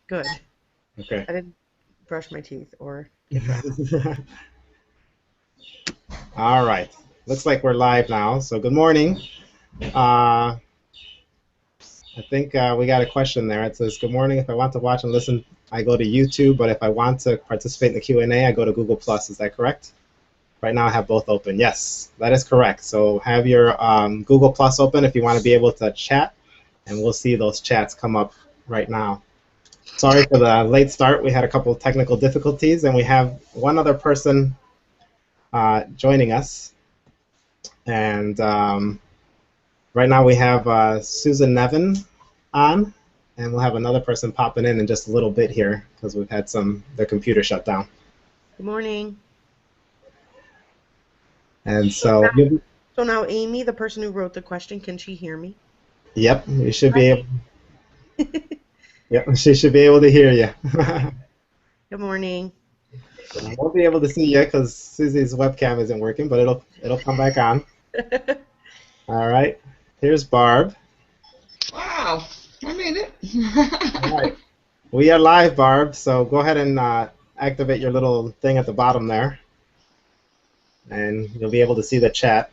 Good. Okay. I didn't brush my teeth or get dressed. All right. Looks like we're live now. So good morning. I think we got a question there. It says, "Good morning. If I want to watch and listen, I go to YouTube. But if I want to participate in the Q&A, I go to Google Plus. Is that correct?" Right now, I have both open. Yes, that is correct. So have your Google Plus open if you want to be able to chat, and we'll see those chats come up right now. Sorry for the late start. We had a couple of technical difficulties, and we have one other person joining us. And right now we have Susan Nevin on, and we'll have another person popping in just a little bit here because we've had the computer shut down. Good morning. And so now, so now Amy, the person who wrote the question, can she hear me? Yep, you should be able. Yep, she should be able to hear you. Good morning. I won't be able to see you because Susie's webcam isn't working, but it'll come back on. All right, here's Barb. Wow, I made it. All right, we are live, Barb. So go ahead and activate your little thing at the bottom there, and you'll be able to see the chat.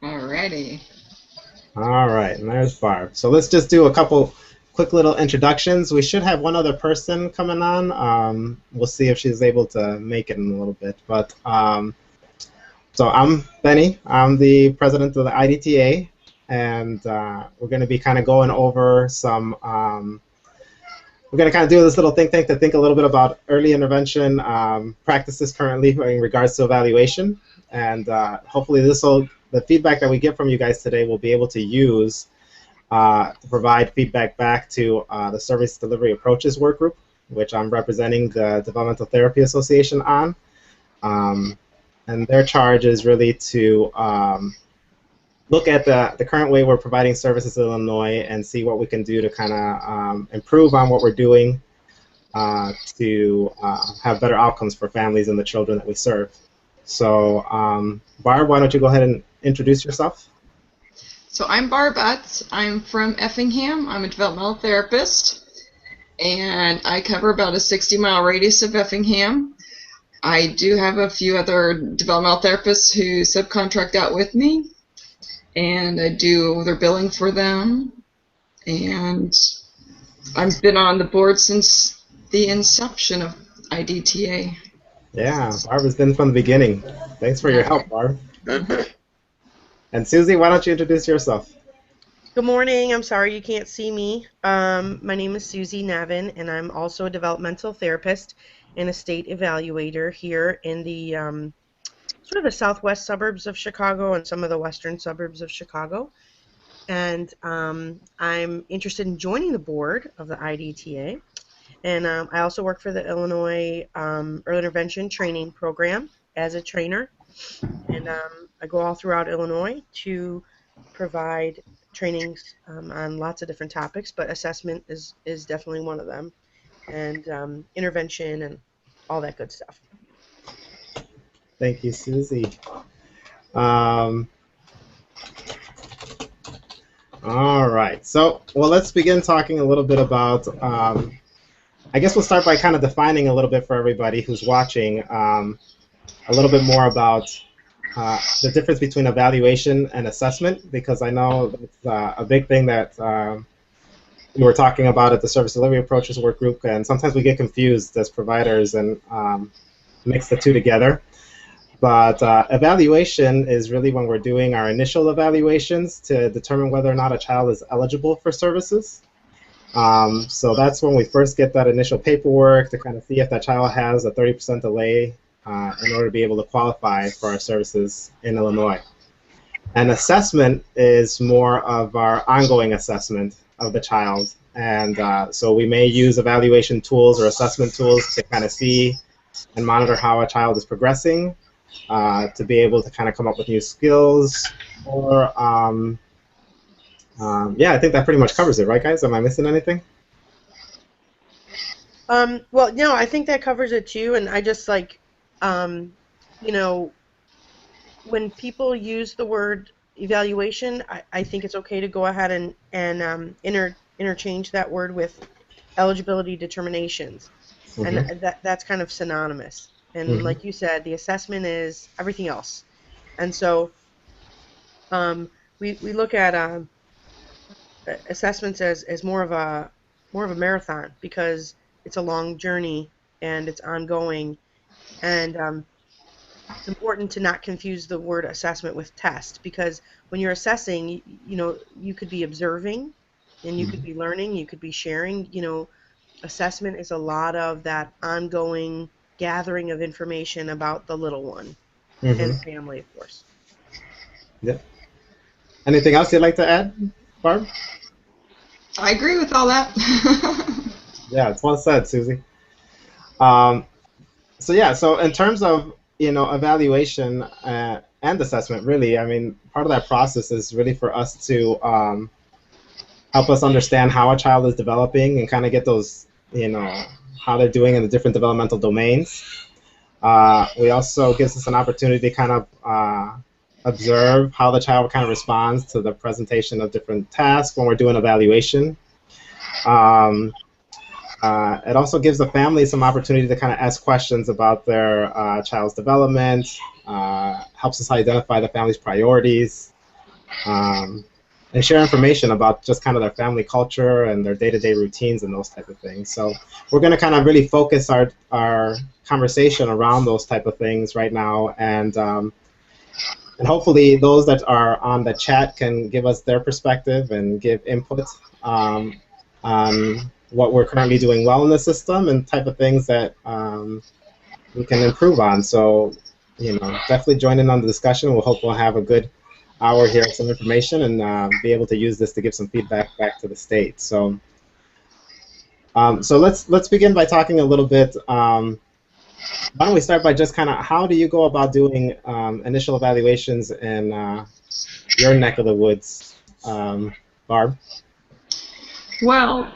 Alrighty. All right, and there's Barb. So let's just do a couple quick little introductions. We should have one other person coming on. We'll see if she's able to make it in a little bit. But so I'm Benny. I'm the president of the IDTA, and we're going to be kind of going over some. We're going to kind of do this little think tank to think a little bit about early intervention practices currently in regards to evaluation, and hopefully the feedback that we get from you guys today will be able to use to provide feedback back to the Service Delivery Approaches work group, which I'm representing the Developmental Therapy Association on. And their charge is really to look at the current way we're providing services in Illinois and see what we can do to kind of improve on what we're doing to have better outcomes for families and the children that we serve. So, Barb, why don't you go ahead and introduce yourself? So I'm Barb Utz. I'm from Effingham. I'm a developmental therapist, and I cover about a 60-mile radius of Effingham. I do have a few other developmental therapists who subcontract out with me, and I do their billing for them. And I've been on the board since the inception of IDTA. Yeah, Barb has been from the beginning. Thanks for your help, Barb. And Susie, why don't you introduce yourself? Good morning. I'm sorry you can't see me. My name is Susie Nevin, and I'm also a developmental therapist and a state evaluator here in the sort of the southwest suburbs of Chicago and some of the western suburbs of Chicago. And I'm interested in joining the board of the IDTA. And I also work for the Illinois Early Intervention Training Program as a trainer. And I go all throughout Illinois to provide trainings on lots of different topics, but assessment is definitely one of them, and intervention and all that good stuff. Thank you, Susie. All right, so let's begin talking a little bit about, I guess we'll start by kind of defining a little bit for everybody who's watching a little bit more about the difference between evaluation and assessment, because I know it's a big thing that we were talking about at the Service Delivery Approaches work group, and sometimes we get confused as providers and mix the two together. But evaluation is really when we're doing our initial evaluations to determine whether or not a child is eligible for services. So that's when we first get that initial paperwork to kind of see if that child has a 30% delay in order to be able to qualify for our services in Illinois. And assessment is more of our ongoing assessment of the child. And so we may use evaluation tools or assessment tools to kind of see and monitor how a child is progressing, to be able to kind of come up with new skills, or yeah, I think that pretty much covers it, right, guys? Am I missing anything? Well, no, I think that covers it too, and I just you know, when people use the word evaluation, I think it's okay to go ahead and interchange that word with eligibility determinations, and Mm-hmm. that's kind of synonymous. And Mm-hmm. like you said, the assessment is everything else. And so um, we look at assessments as more of a marathon, because it's a long journey and it's ongoing. And it's important to not confuse the word assessment with test, because when you're assessing, you could be observing and you could be learning, you could be sharing. Assessment is a lot of that ongoing gathering of information about the little one and Mm-hmm. the family, of course. Yeah. Anything else you'd like to add, Barb? I agree with all that. Yeah, it's well said, Susie. Um, so yeah, so in terms of evaluation and assessment, really, I mean, part of that process is really for us to help us understand how a child is developing and kind of get those, how they're doing in the different developmental domains. We also gives us an opportunity to kind of observe how the child kind of responds to the presentation of different tasks when we're doing evaluation. Um, it also gives the family some opportunity to kind of ask questions about their child's development, helps us identify the family's priorities, um, and share information about just kind of their family culture and their day-to-day routines and those type of things. So we're going to kind of really focus our conversation around those type of things right now, and hopefully those that are on the chat can give us their perspective and give input on what we're currently doing well in the system and type of things that we can improve on. So, definitely join in on the discussion. We'll hope we'll have a good hour here of some information and be able to use this to give some feedback back to the state. So, so let's begin by talking a little bit. Why don't we start by just kind of how do you go about doing initial evaluations in your neck of the woods, Barb? Well,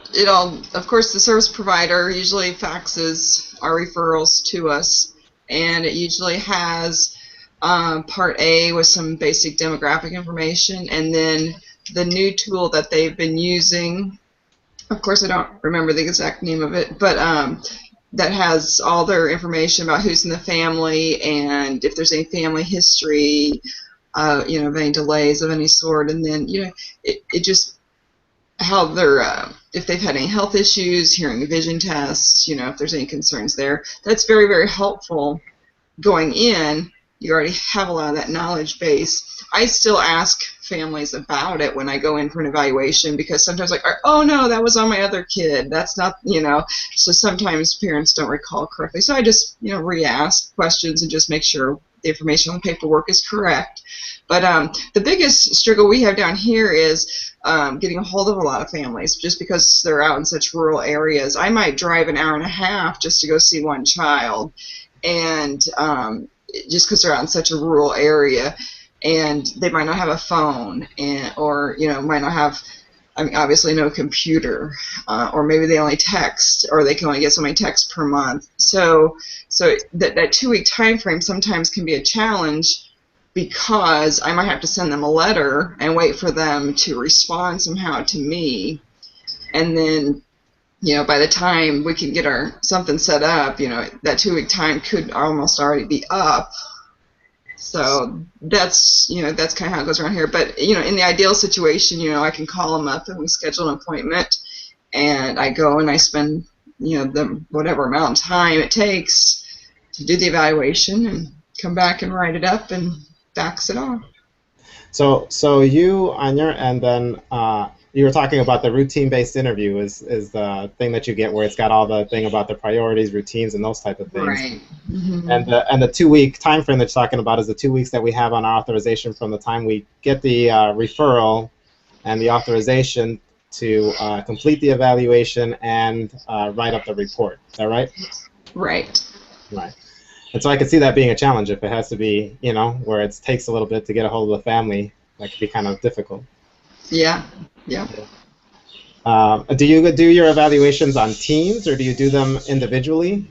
of course, the service provider usually faxes our referrals to us, and it usually has Part A with some basic demographic information, and then the new tool that they've been using. Of course, I don't remember the exact name of it, but that has all their information about who's in the family and if there's any family history, of any delays of any sort, and then it just how they're if they've had any health issues, hearing and vision tests, if there's any concerns there. That's very, very helpful going in. You already have a lot of that knowledge base. I still ask families about it when I go in for an evaluation, because sometimes oh no, that was on my other kid. That's not, so sometimes parents don't recall correctly. So I just, re-ask questions and just make sure the information on the paperwork is correct. But the biggest struggle we have down here is getting a hold of a lot of families, just because they're out in such rural areas. I might drive an hour and a half just to go see one child, and just because they're out in such a rural area, and they might not have a phone, or might not have, obviously no computer, or maybe they only text, or they can only get so many texts per month. So that 2-week time frame sometimes can be a challenge, because I might have to send them a letter and wait for them to respond somehow to me, and then by the time we can get something set up, that 2-week time could almost already be up. So that's that's kind of how it goes around here. But in the ideal situation, I can call them up and we schedule an appointment, and I go and I spend the whatever amount of time it takes to do the evaluation and come back and write it up and fax it off. So you on your end then you were talking about the routine-based interview is the thing that you get where it's got all the thing about the priorities, routines, and those type of things. Right. Mm-hmm. And the 2-week time frame that you're talking about is the 2 weeks that we have on our authorization from the time we get the referral and the authorization to complete the evaluation and write up the report. Is that right? Right. Right. And so I could see that being a challenge if it has to be, where it takes a little bit to get a hold of the family. That could be kind of difficult. Yeah. Yeah. Do you do your evaluations on teams, or do you do them individually?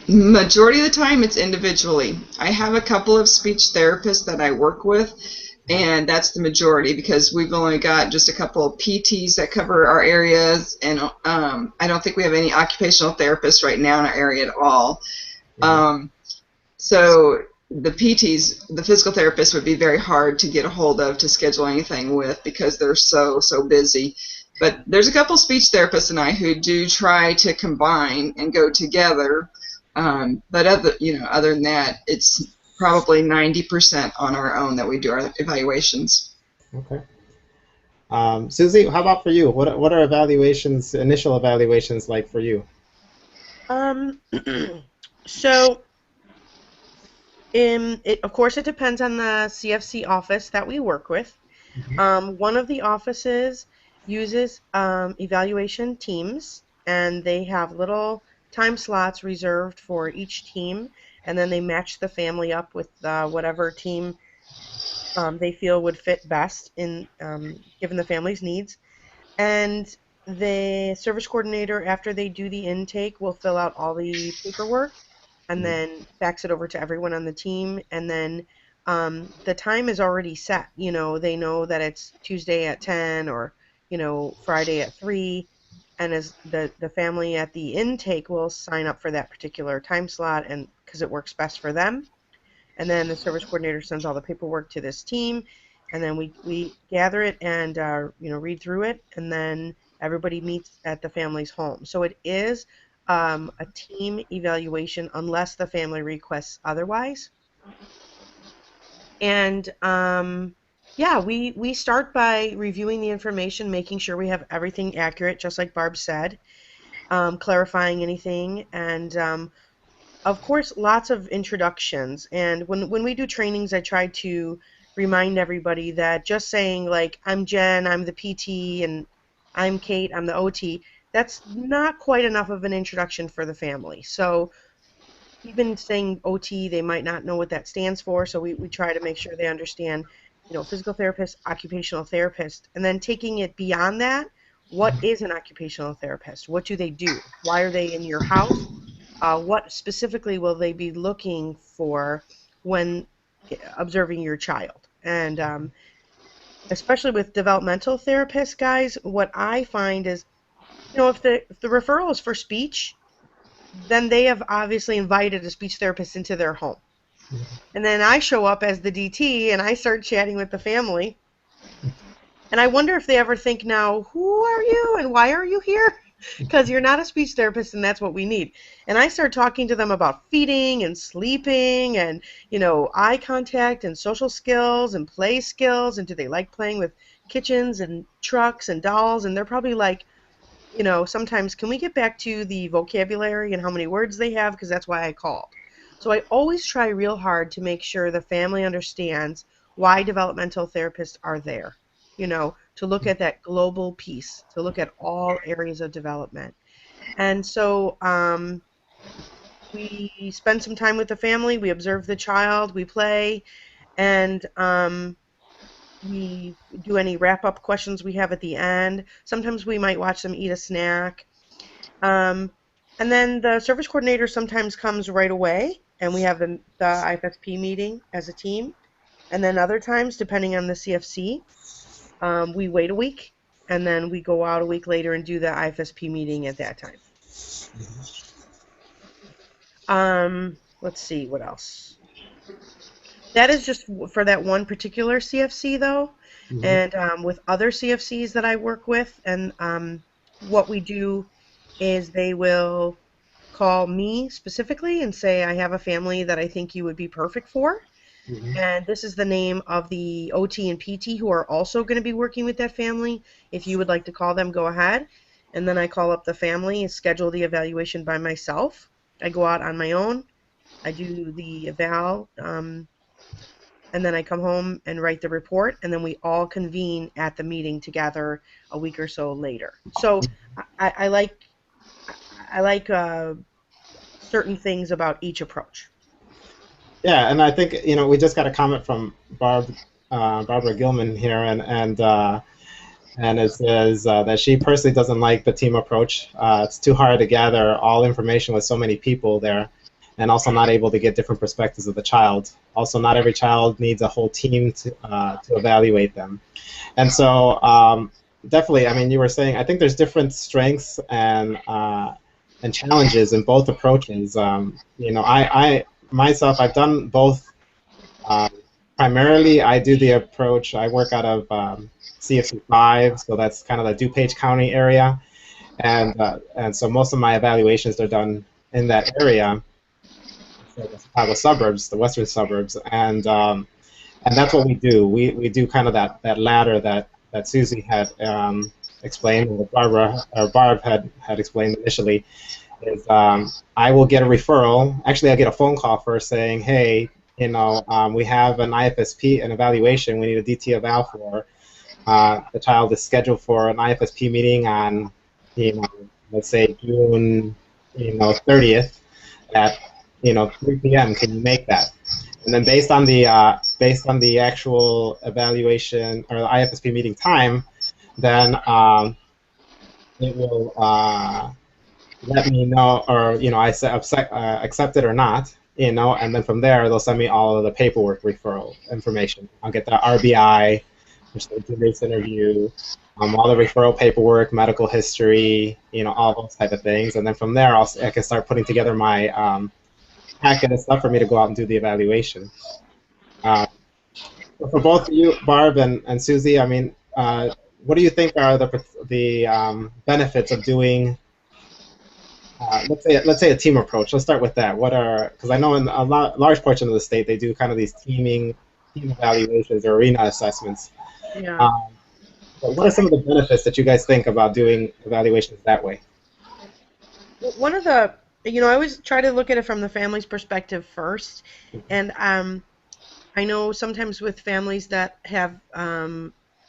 Majority of the time, it's individually. I have a couple of speech therapists that I work with, and that's the majority because we've only got just a couple of PTs that cover our areas, and I don't think we have any occupational therapists right now in our area at all. So the PTs, the physical therapists, would be very hard to get a hold of to schedule anything with because they're so busy. But there's a couple speech therapists and I who do try to combine and go together. But other than that, it's probably 90% on our own that we do our evaluations. Okay. Susie, how about for you? What are evaluations, initial evaluations like for you? So of course, it depends on the CFC office that we work with. One of the offices uses evaluation teams, and they have little time slots reserved for each team, and then they match the family up with whatever team they feel would fit best in given the family's needs. And the service coordinator, after they do the intake, will fill out all the paperwork and then fax it over to everyone on the team. And then the time is already set. You know, they know that it's Tuesday at 10 or, you know, Friday at 3. And as the family at the intake will sign up for that particular time slot, and because it works best for them. And then the service coordinator sends all the paperwork to this team, and then we gather it and read through it, and then everybody meets at the family's home. So it is a team evaluation unless the family requests otherwise. And yeah, we start by reviewing the information, making sure we have everything accurate, just like Barb said, clarifying anything, and of course, lots of introductions. And when we do trainings, I try to remind everybody that just saying, like, I'm Jen, I'm the PT, and I'm Kate, I'm the OT, that's not quite enough of an introduction for the family. So even saying OT, they might not know what that stands for, so we try to make sure they understand, you know, physical therapist, occupational therapist, and then taking it beyond that, what is an occupational therapist? What do they do? Why are they in your house? What specifically will they be looking for when observing your child? And especially with developmental therapists, guys, what I find is, you know, if the referral is for speech, then they have obviously invited a speech therapist into their home. And then I show up as the DT and I start chatting with the family. And I wonder if they ever think now, who are you and why are you here? Because you're not a speech therapist and that's what we need. And I start talking to them about feeding and sleeping and, you know, eye contact and social skills and play skills, and do they like playing with kitchens and trucks and dolls? And they're probably like, you know, sometimes, can we get back to the vocabulary and how many words they have, because that's why I called. So I always try real hard to make sure the family understands why developmental therapists are there. You know, to look at that global piece, to look at all areas of development. And so we spend some time with the family, we observe the child, we play, and we do any wrap-up questions we have at the end. Sometimes we might watch them eat a snack. And then the service coordinator sometimes comes right away, and we have the IFSP meeting as a team. And then other times, depending on the CFC, we wait a week, and then we go out a week later and do the IFSP meeting at that time. Let's see, what else? That is just for that one particular CFC, though. And with other CFCs that I work with, and what we do is they will call me specifically and say, I have a family that I think you would be perfect for. And this is the name of the OT and PT who are also going to be working with that family. If you would like to call them, go ahead. And then I call up the family and schedule the evaluation by myself. I go out on my own. I do the eval, and then I come home and write the report, and then we all convene at the meeting together a week or so later. So I like certain things about each approach. Yeah, and I think, you know, we just got a comment from Barbara Gilman here, and and it says that she personally doesn't like the team approach. It's too hard to gather all information with so many people there, and also not able to get different perspectives of the child. Also, not every child needs a whole team to evaluate them. And so, definitely, I mean, you were saying, I think there's different strengths and challenges in both approaches. You know, I myself, I've done both. Um, Primarily, I do the approach. I work out of CFC 5, so that's kind of the DuPage County area, and so most of my evaluations are done in that area, so the Chicago suburbs, the western suburbs, and that's what we do. We do kind of that ladder that Susie had explained, or Barbara or Barb had explained initially. Is I will get a referral. Actually, I get a phone call first saying, "Hey, you know, we have an IFSP, an evaluation. We need a DT eval for. The child is scheduled for an IFSP meeting on, you know, let's say June, 30th at, 3 p.m. Can you make that?" And then based on the actual evaluation or the IFSP meeting time, then it will let me know, or I accept it or not, and then from there they'll send me all of the paperwork referral information. I'll get the RBI, which is the two-base interview, all the referral paperwork, medical history, all those type of things, and then from there I can start putting together my packet of stuff for me to go out and do the evaluation. So for both you, Barb and Susie, I mean, what do you think are the benefits of doing, let's say a team approach? Let's start with that. Because I know in a large portion of the state they do kind of these team evaluations or arena assessments. Yeah. But what are some of the benefits that you guys think about doing evaluations that way? One of the, I always try to look at it from the family's perspective first, and I know sometimes with families that have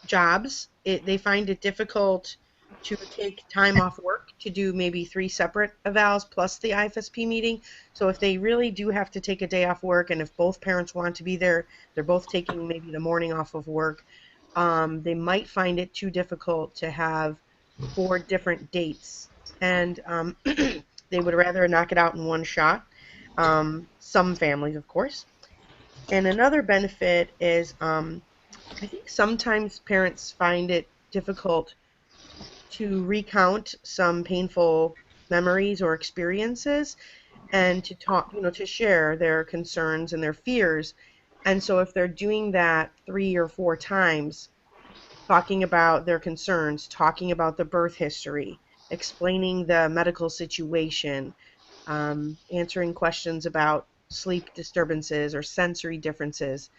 jobs, they find it difficult to take time off work to do maybe 3 separate evals plus the IFSP meeting. So if they really do have to take a day off work, and if both parents want to be there, they're both taking maybe the morning off of work, they might find it too difficult to have 4 different dates, and they would rather knock it out in one shot. Some families, of course. And another benefit is I think sometimes parents find it difficult to recount some painful memories or experiences, and to talk, to share their concerns and their fears. And so if they're doing that 3 or 4 times, talking about their concerns, talking about the birth history, explaining the medical situation, answering questions about sleep disturbances or sensory differences,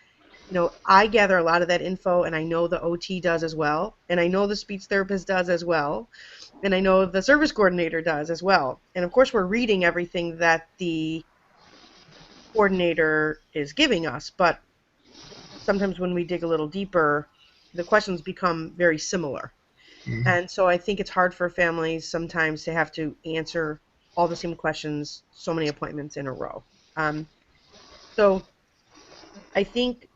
I gather a lot of that info, and I know the OT does as well, and I know the speech therapist does as well, and I know the service coordinator does as well. And of course we're reading everything that the coordinator is giving us, but sometimes when we dig a little deeper, the questions become very similar. Mm-hmm. And so I think it's hard for families sometimes to have to answer all the same questions so many appointments in a row. So I think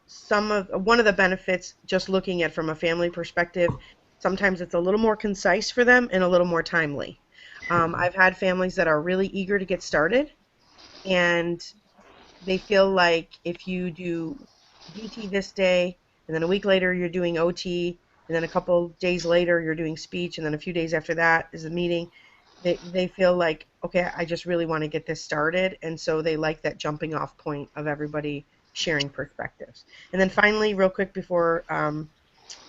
one of the benefits, just looking at from a family perspective, sometimes it's a little more concise for them and a little more timely. I've had families that are really eager to get started, and they feel like if you do DT this day, and then a week later you're doing OT, and then a couple days later you're doing speech, and then a few days after that is a meeting, they feel like, okay, I just really want to get this started, and so they like that jumping off point of everybody sharing perspectives. And then finally, real quick before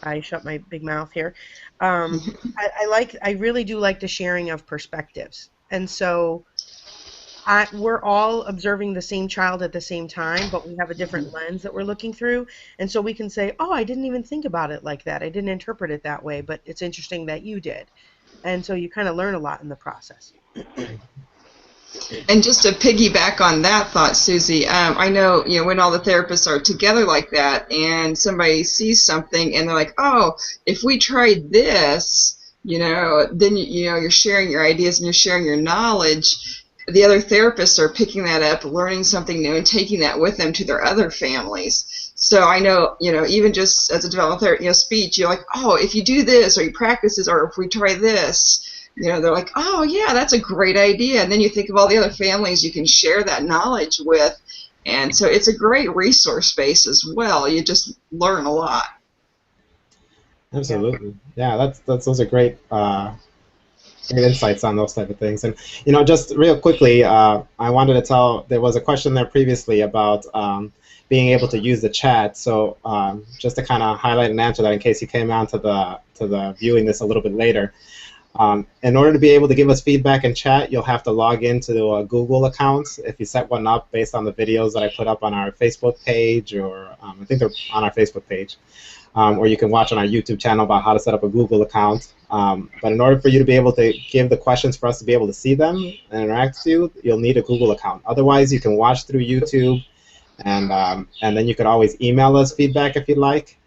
I shut my big mouth here, I really do like the sharing of perspectives. And so we're all observing the same child at the same time, but we have a different lens that we're looking through. And so we can say, oh, I didn't even think about it like that. I didn't interpret it that way, but it's interesting that you did. And so you kind of learn a lot in the process. And just to piggyback on that thought, Susie, I know, when all the therapists are together like that and somebody sees something and they're like, oh, if we tried this, then, you're sharing your ideas and you're sharing your knowledge. The other therapists are picking that up, learning something new, and taking that with them to their other families. So I know, even just as a developmental speech, you're like, oh, if you do this, or you practice this, or if we try this, they're like, oh, yeah, that's a great idea. And then you think of all the other families you can share that knowledge with. And so it's a great resource space as well. You just learn a lot. Absolutely. Yeah, that's those are great great insights on those type of things. And just real quickly, I wanted to tell there was a question there previously about being able to use the chat. So just to kind of highlight and answer that in case you came on to the viewing this a little bit later. In order to be able to give us feedback in chat, you'll have to log into a Google account if you set one up based on the videos that I put up on our Facebook page, or I think they're on our Facebook page. Or you can watch on our YouTube channel about how to set up a Google account. But in order for you to be able to give the questions for us to be able to see them and interact with you, you'll need a Google account. Otherwise, you can watch through YouTube, and then you could always email us feedback if you'd like.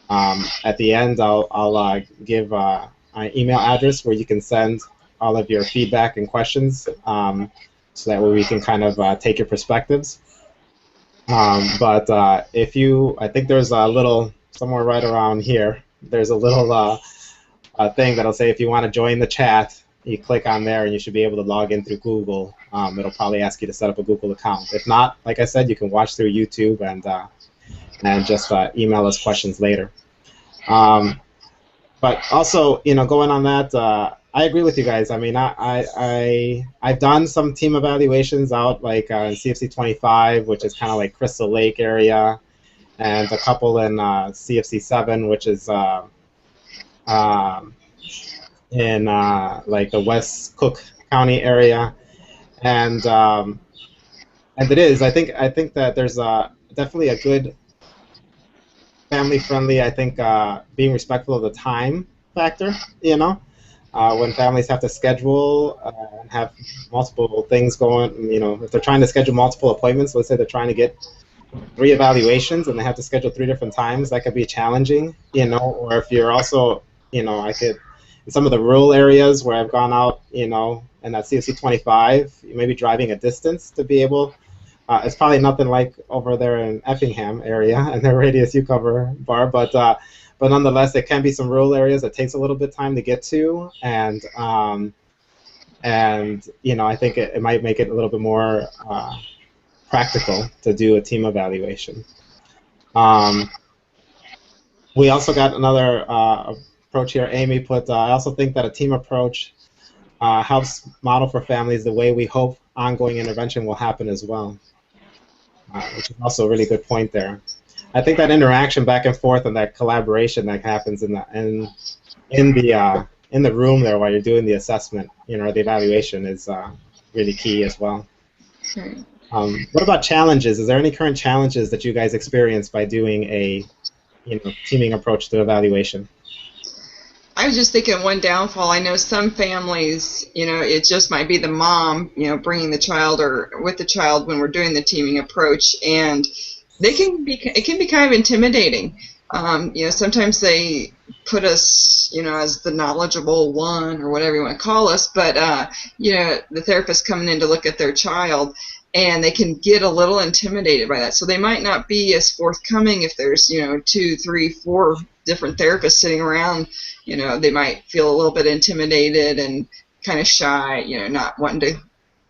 At the end, I'll give an email address where you can send all of your feedback and questions, so that way we can kind of take your perspectives. But I think there's a little, somewhere right around here, there's a little thing that'll say if you want to join the chat, you click on there and you should be able to log in through Google. It'll probably ask you to set up a Google account. If not, like I said, you can watch through YouTube and just email us questions later. But also, going on that, I agree with you guys. I mean, I've done some team evaluations out like in CFC 25, which is kind of like Crystal Lake area, and a couple in CFC 7, which is in like the West Cook County area, and it is. I think that there's definitely a good family-friendly. I think being respectful of the time factor. When families have to schedule and have multiple things going, if they're trying to schedule multiple appointments, let's say they're trying to get 3 evaluations and they have to schedule 3 different times, that could be challenging, or if you're also, I could, in some of the rural areas where I've gone out, in that CFC 25, maybe driving a distance to be able, it's probably nothing like over there in Effingham area and the radius you cover, Barb, but nonetheless, there can be some rural areas that takes a little bit of time to get to, and I think it might make it a little bit more practical to do a team evaluation. We also got another approach here. Amy put, I also think that a team approach helps model for families the way we hope ongoing intervention will happen as well, which is also a really good point there. I think that interaction back and forth and that collaboration that happens in the room there while you're doing the assessment, the evaluation is really key as well. Right. What about challenges? Is there any current challenges that you guys experience by doing a teaming approach to evaluation? I was just thinking one downfall. I know some families, it just might be the mom, bringing the child or with the child when we're doing the teaming approach, and it can be kind of intimidating. Sometimes they put us, as the knowledgeable one or whatever you want to call us, but the therapist coming in to look at their child, and they can get a little intimidated by that. So they might not be as forthcoming if there's 2, 3, 4 different therapists sitting around. They might feel a little bit intimidated and kind of shy, not wanting to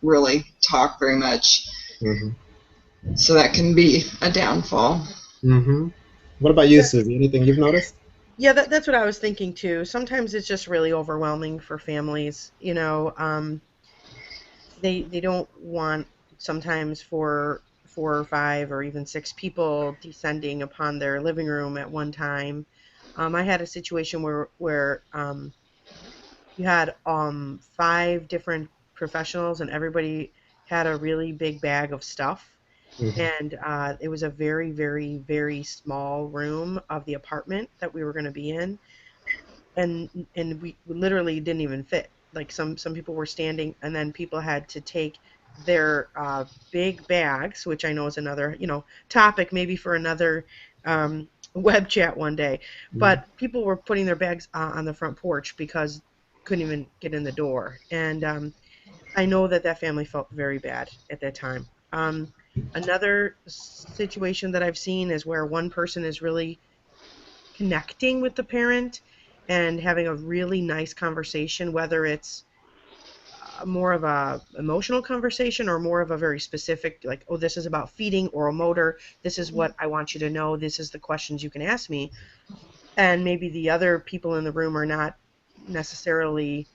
really talk very much. Mm-hmm. So that can be a downfall. Mm-hmm. What about you, Susie? Anything you've noticed? Yeah, that's what I was thinking too. Sometimes it's just really overwhelming for families. They don't want sometimes for 4 or 5 or even 6 people descending upon their living room at one time. I had a situation where you had 5 different professionals and everybody had a really big bag of stuff. Mm-hmm. And it was a very, very, very small room of the apartment that we were going to be in, and we literally didn't even fit. Like some people were standing, and then people had to take their big bags, which I know is another topic maybe for another web chat one day. Mm-hmm. But people were putting their bags on the front porch because couldn't even get in the door, and I know that family felt very bad at that time. Another situation that I've seen is where one person is really connecting with the parent and having a really nice conversation, whether it's more of a emotional conversation or more of a very specific, like, oh, this is about feeding, oral motor, this is what I want you to know, this is the questions you can ask me. And maybe the other people in the room are not necessarily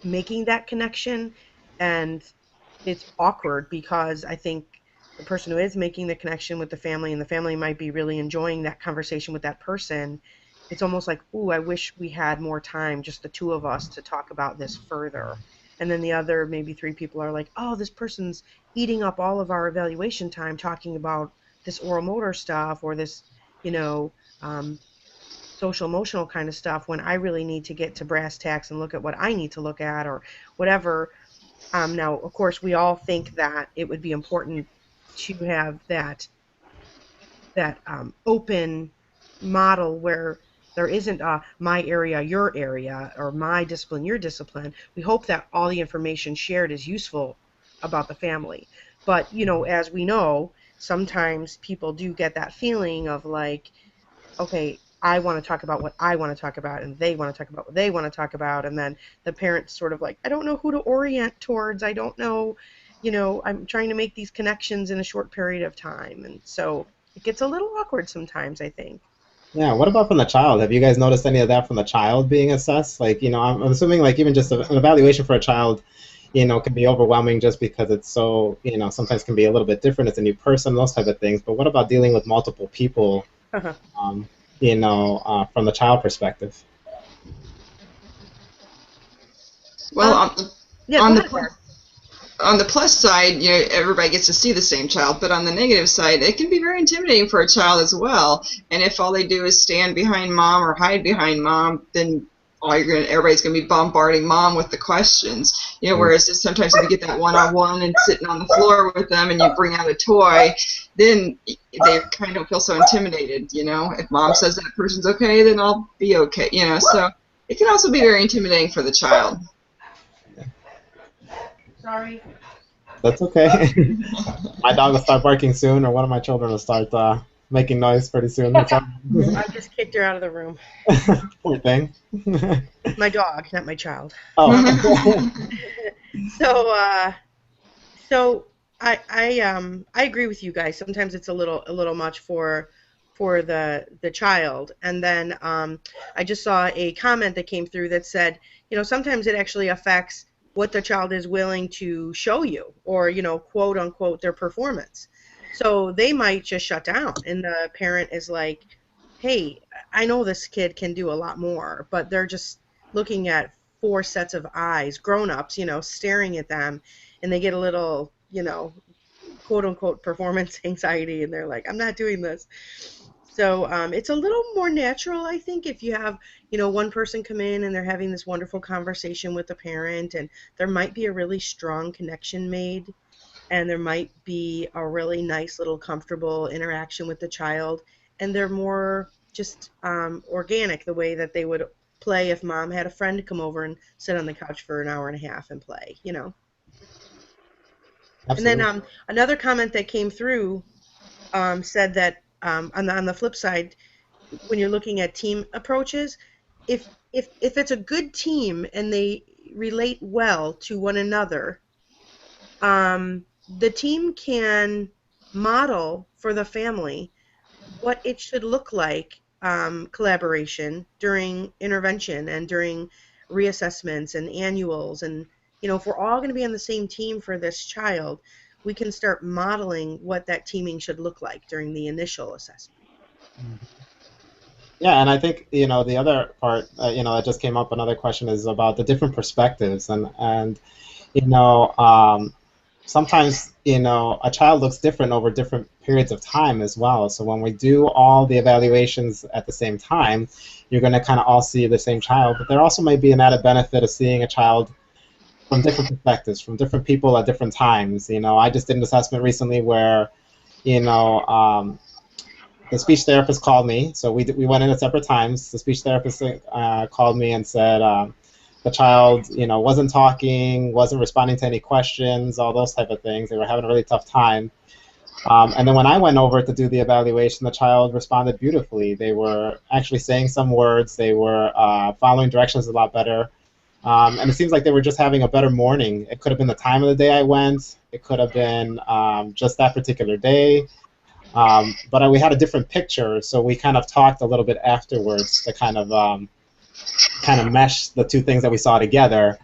making that connection, and it's awkward because I think the person who is making the connection with the family, and the family might be really enjoying that conversation with that person, it's almost like, ooh, I wish we had more time, just the two of us, to talk about this further. And then the other maybe three people are like, oh, this person's eating up all of our evaluation time talking about this oral motor stuff or this, you know, social emotional kind of stuff, when I really need to get to brass tacks and look at what I need to look at or whatever. Now, of course, we all think that it would be important to have that open model where there isn't a my area, your area, or my discipline, your discipline. We hope that all the information shared is useful about the family. But, as we know, sometimes people do get that feeling of like, okay, I want to talk about what I want to talk about, and they want to talk about what they want to talk about, and then the parent's sort of like, I don't know who to orient towards. I don't know, I'm trying to make these connections in a short period of time, and so it gets a little awkward sometimes, I think. Yeah, what about from the child? Have you guys noticed any of that from the child being assessed? Like, I'm assuming like even just an evaluation for a child, can be overwhelming just because it's so, sometimes can be a little bit different. It's a new person, those type of things. But what about dealing with multiple people, Uh-huh. from the child perspective? Well, Yeah, go on the ahead, Barb. on the plus side, everybody gets to see the same child, but on the negative side, it can be very intimidating for a child as well. And if all they do is stand behind mom or hide behind mom, then everybody's gonna be bombarding mom with the questions. Whereas sometimes if you get that one-on-one and sitting on the floor with them, and you bring out a toy, then they kind of don't feel so intimidated. If mom says that person's okay, then I'll be okay. So it can also be very intimidating for the child. Sorry. That's okay. My dog will start barking soon, or one of my children will start making noise pretty soon. I just kicked her out of the room. Poor thing. My dog, not my child. Oh. So I agree with you guys. Sometimes it's a little much for the child. And then I just saw a comment that came through that said, sometimes it actually affects what the child is willing to show you, or quote unquote their performance. So they might just shut down, and the parent is like, hey, I know this kid can do a lot more, but they're just looking at four sets of eyes, grown-ups, staring at them, and they get a little, quote unquote performance anxiety, and they're like, I'm not doing this. So it's a little more natural, I think, if you have, one person come in and they're having this wonderful conversation with the parent, and there might be a really strong connection made, and there might be a really nice little comfortable interaction with the child, and they're more just organic, the way that they would play if mom had a friend come over and sit on the couch for an hour and a half and play. And then another comment that came through said that on the flip side, when you're looking at team approaches, if it's a good team and they relate well to one another, the team can model for the family what it should look like, collaboration during intervention and during reassessments and annuals. And, if we're all going to be on the same team for this child, we can start modeling what that teaming should look like during the initial assessment. Yeah, and I think the other part that just came up. Another question is about the different perspectives, and sometimes a child looks different over different periods of time as well. So when we do all the evaluations at the same time, you're going to kind of all see the same child, but there also might be an added benefit of seeing a child from different perspectives, from different people at different times. I just did an assessment recently where the speech therapist called me. So we went in at separate times. The speech therapist called me and said, the child, wasn't talking, wasn't responding to any questions, all those type of things. They were having a really tough time. And then when I went over to do the evaluation, the child responded beautifully. They were actually saying some words. They were following directions a lot better. And it seems like they were just having a better morning. It could have been the time of the day I went. It could have been just that particular day. But we had a different picture, so we kind of talked a little bit afterwards to kind of mesh the two things that we saw together,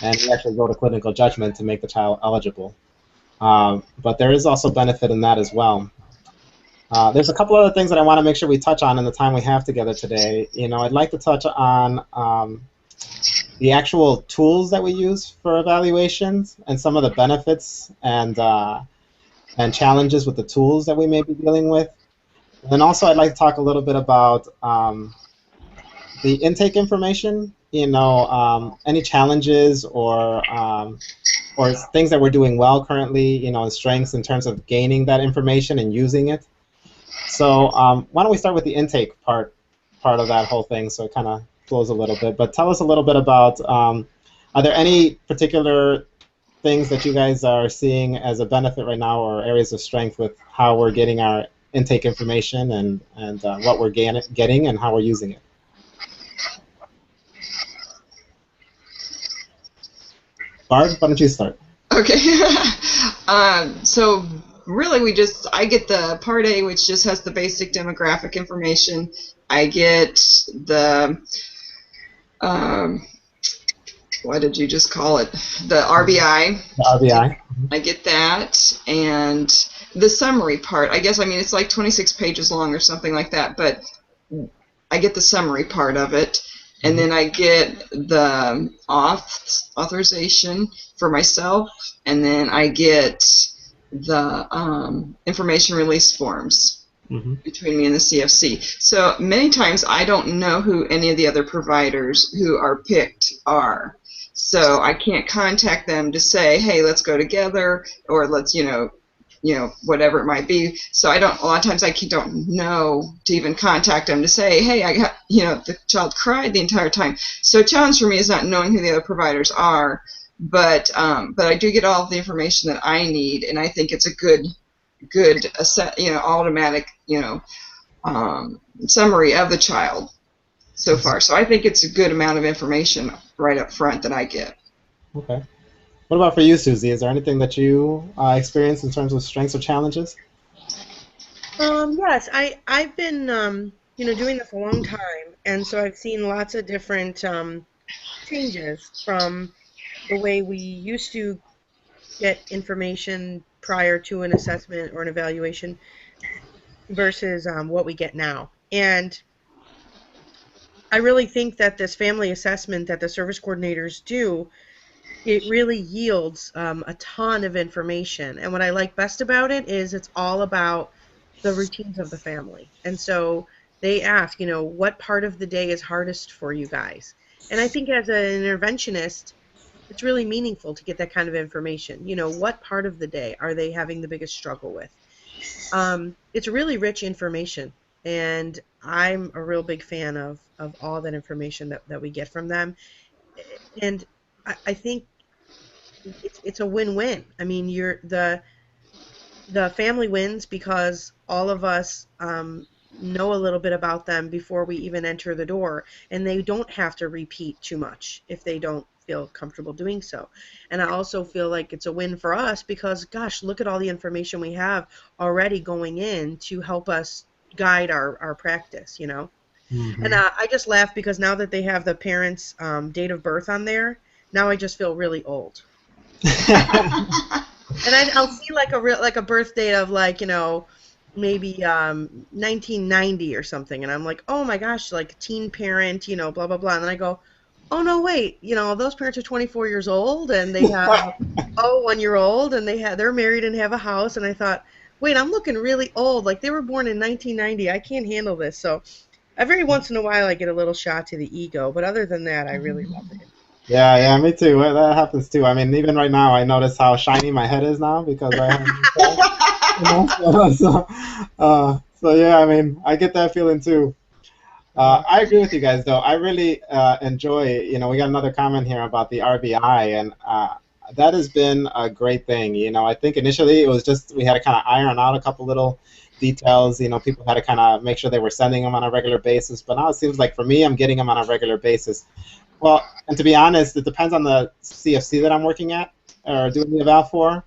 and we actually wrote a clinical judgment to make the child eligible. But there is also benefit in that as well. There's a couple other things that I want to make sure we touch on in the time we have together today. I'd like to touch on the actual tools that we use for evaluations and some of the benefits and challenges with the tools that we may be dealing with. And then also I'd like to talk a little bit about the intake information, any challenges or things that we're doing well currently, strengths in terms of gaining that information and using it. So why don't we start with the intake part of that whole thing, so it kind of flows a little bit. But tell us a little bit about, are there any particular things that you guys are seeing as a benefit right now, or areas of strength with how we're getting our intake information and what we're getting and how we're using it? Barb, why don't you start? Okay. So really I get the Part A, which just has the basic demographic information. I get the, what did you just call it? The RBI. The RBI. I get that. And the summary part, it's like 26 pages long or something like that, but I get the summary part of it. And then I get the authorization for myself, and then I get the information release forms between me and the CFC. So many times I don't know who any of the other providers who are picked are. So I can't contact them to say, hey, let's go together, or let's, whatever it might be. So a lot of times I don't know to even contact them to say, hey, I got, the child cried the entire time. So a challenge for me is not knowing who the other providers are, but I do get all of the information that I need, and I think it's a good automatic, summary of the child so far. So I think it's a good amount of information right up front that I get. Okay. What about for you, Susie? Is there anything that you experience in terms of strengths or challenges? Yes, I've been doing this a long time, and so I've seen lots of different changes from the way we used to get information prior to an assessment or an evaluation versus what we get now. And I really think that this family assessment that the service coordinators do, it really yields a ton of information. And what I like best about it is it's all about the routines of the family. And so they ask, what part of the day is hardest for you guys? And I think as an interventionist, it's really meaningful to get that kind of information. What part of the day are they having the biggest struggle with? It's really rich information, and I'm a real big fan of all that information that we get from them. And I think it's a win-win. I mean, the family wins because all of us know a little bit about them before we even enter the door, and they don't have to repeat too much if they don't feel comfortable doing so. And I also feel like it's a win for us because, gosh, look at all the information we have already going in to help us guide our practice, And I just laugh because now that they have the parents' date of birth on there, now I just feel really old. And I'll see like a birth date of maybe 1990 or something, and I'm like, oh my gosh, like teen parent, blah blah blah, and then I go, oh no, wait, those parents are 24 years old and they have 1-year-old and they're married and have a house, and I thought, wait, I'm looking really old, like they were born in 1990. I can't handle this. So every once in a while I get a little shot to the ego, but other than that, I really love it. Yeah, me too. That happens too. I mean, even right now, I notice how shiny my head is now because I have. So yeah, I mean, I get that feeling too. I agree with you guys, though. I really enjoy, we got another comment here about the RBI, and that has been a great thing. I think initially it was just we had to kind of iron out a couple little details. People had to kind of make sure they were sending them on a regular basis, but now it seems like for me, I'm getting them on a regular basis. Well, and to be honest, it depends on the CFC that I'm working at or doing the eval for.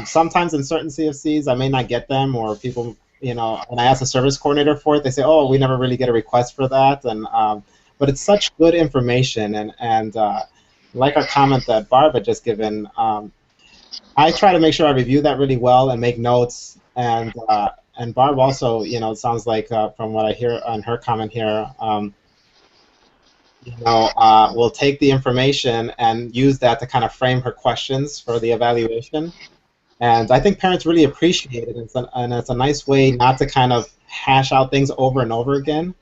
Sometimes in certain CFCs, I may not get them, or people, when I ask the service coordinator for it, they say, "Oh, we never really get a request for that." And but it's such good information, and like our comment that Barb had just given, I try to make sure I review that really well and make notes. And Barb also, it sounds like from what I hear on her comment here, will take the information and use that to kind of frame her questions for the evaluation. And I think parents really appreciate it, and it's a nice way not to kind of hash out things over and over again,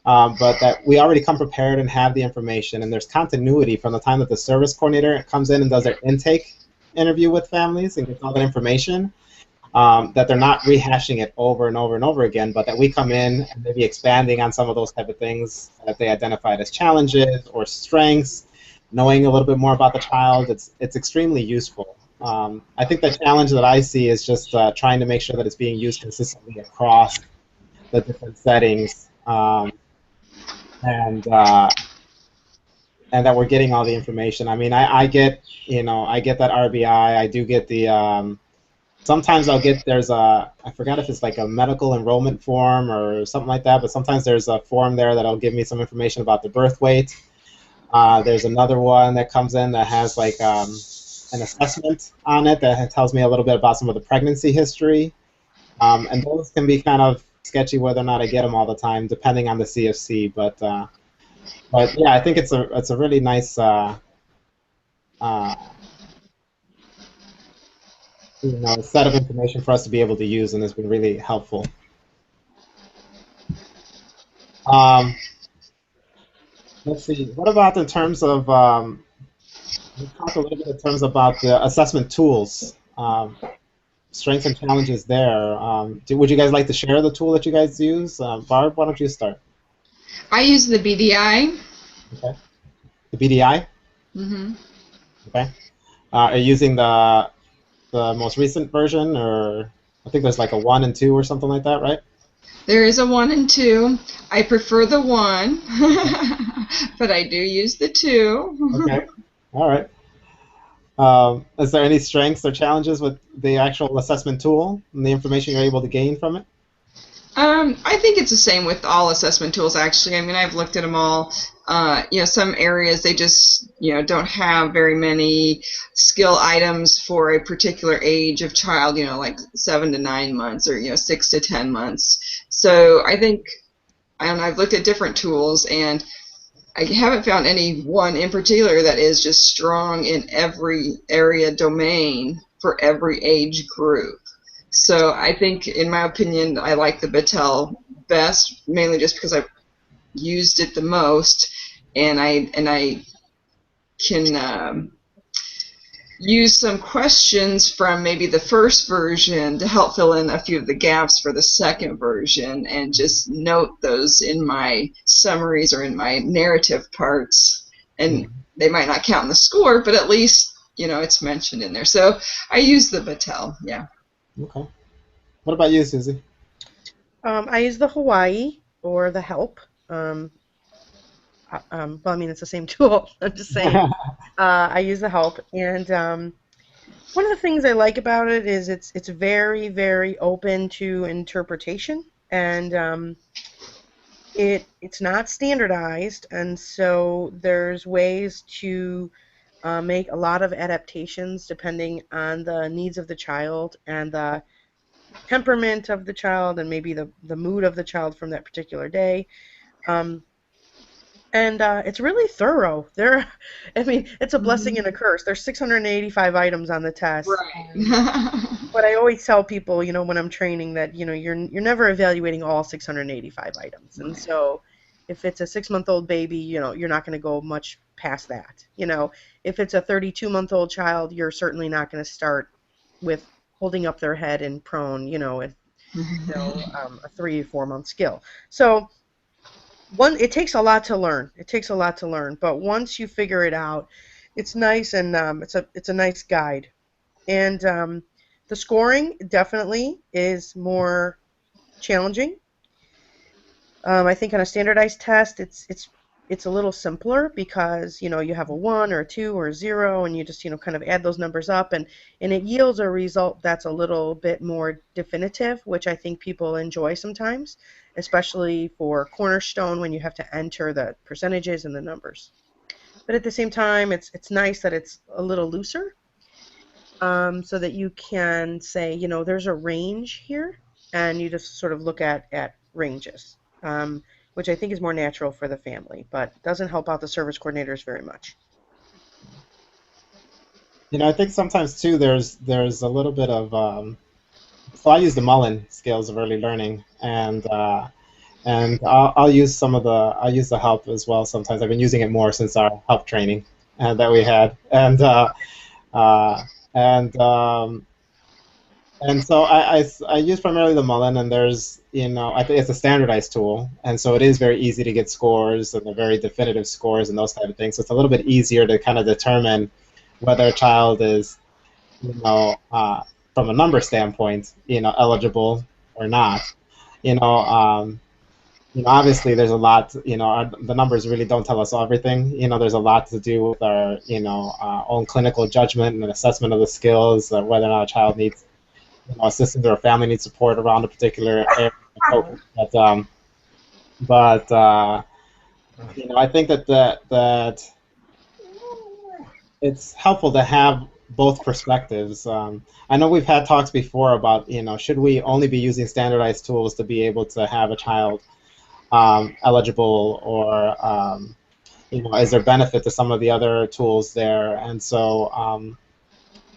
but that we already come prepared and have the information, and there's continuity from the time that the service coordinator comes in and does their intake interview with families and gets all that information, that they're not rehashing it over and over and over again, but that we come in and maybe expanding on some of those type of things that they identified as challenges or strengths, knowing a little bit more about the child. It's extremely useful. I think the challenge that I see is just trying to make sure that it's being used consistently across the different settings, and that we're getting all the information. I mean, I get that RBI. I do get the sometimes I forgot if it's like a medical enrollment form or something like that, but sometimes there's a form there that'll give me some information about the birth weight. There's another one that comes in that has like an assessment on it that tells me a little bit about some of the pregnancy history. And those can be kind of sketchy whether or not I get them all the time, depending on the CFC. But yeah, I think it's a really nice set of information for us to be able to use, and it's been really helpful. Let's see. What about in terms of let's talk a little bit in terms about the assessment tools, strengths and challenges there. Would you guys like to share the tool that you guys use? Barb, why don't you start? I use the BDI. Okay. The BDI? Mm-hmm. Okay. Are you using the most recent version, or I think there's like a 1 and 2 or something like that, right? There is a 1 and 2. I prefer the 1, but I do use the 2. Okay. All right. Is there any strengths or challenges with the actual assessment tool and the information you're able to gain from it? I think it's the same with all assessment tools, actually. I mean, I've looked at them all. Some areas they just, don't have very many skill items for a particular age of child, like 7 to 9 months or, 6 to 10 months. So I think, I've looked at different tools, and I haven't found any one in particular that is just strong in every area domain for every age group. So I think, in my opinion, I like the Battelle best, mainly just because I've used it the most, and I can use some questions from maybe the first version to help fill in a few of the gaps for the second version, and just note those in my summaries or in my narrative parts. And they might not count in the score, but at least it's mentioned in there. So I use the Battelle, yeah. Okay. What about you, Susie? I use the Hawaii or the Help. Well, I mean, it's the same tool. I'm just saying. I use the Help, and one of the things I like about it is it's very, very open to interpretation, and it's not standardized, and so there's ways to make a lot of adaptations depending on the needs of the child and the temperament of the child and maybe the mood of the child from that particular day. And it's really thorough. It's a blessing and a curse. There's 685 items on the test. Right. But I always tell people, when I'm training that, you're never evaluating all 685 items. And so if it's a 6-month-old baby, you're not going to go much past that. If it's a 32-month-old child, you're certainly not going to start with holding up their head and prone, a 3 or 4 month skill. So it takes a lot to learn. It takes a lot to learn, but once you figure it out, it's nice, and it's a nice guide. And the scoring definitely is more challenging. I think on a standardized test, it's a little simpler because you have a 1 or a 2 or a 0, and you just kind of add those numbers up, and it yields a result that's a little bit more definitive, which I think people enjoy sometimes, especially for Cornerstone when you have to enter the percentages and the numbers. But at the same time, it's nice that it's a little looser, so that you can say, there's a range here, and you just sort of look at ranges, which I think is more natural for the family, but doesn't help out the service coordinators very much. I think sometimes too there's a little bit of so I use the Mullen scales of early learning, and I'll use I'll use the help as well sometimes. I've been using it more since our help training that we had, uh, and um, and so I use primarily the Mullen, and there's I think it's a standardized tool, and so it is very easy to get scores, and they're very definitive scores and those type of things. So it's a little bit easier to kind of determine whether a child is from a number standpoint eligible or not. You know, um, obviously there's a lot. The numbers really don't tell us everything. There's a lot to do with our own clinical judgment and assessment of the skills, whether or not a child needs assistance or a family needs support around a particular area. But I think that it's helpful to have both perspectives. I know we've had talks before about should we only be using standardized tools to be able to have a child eligible, or is there benefit to some of the other tools there? And so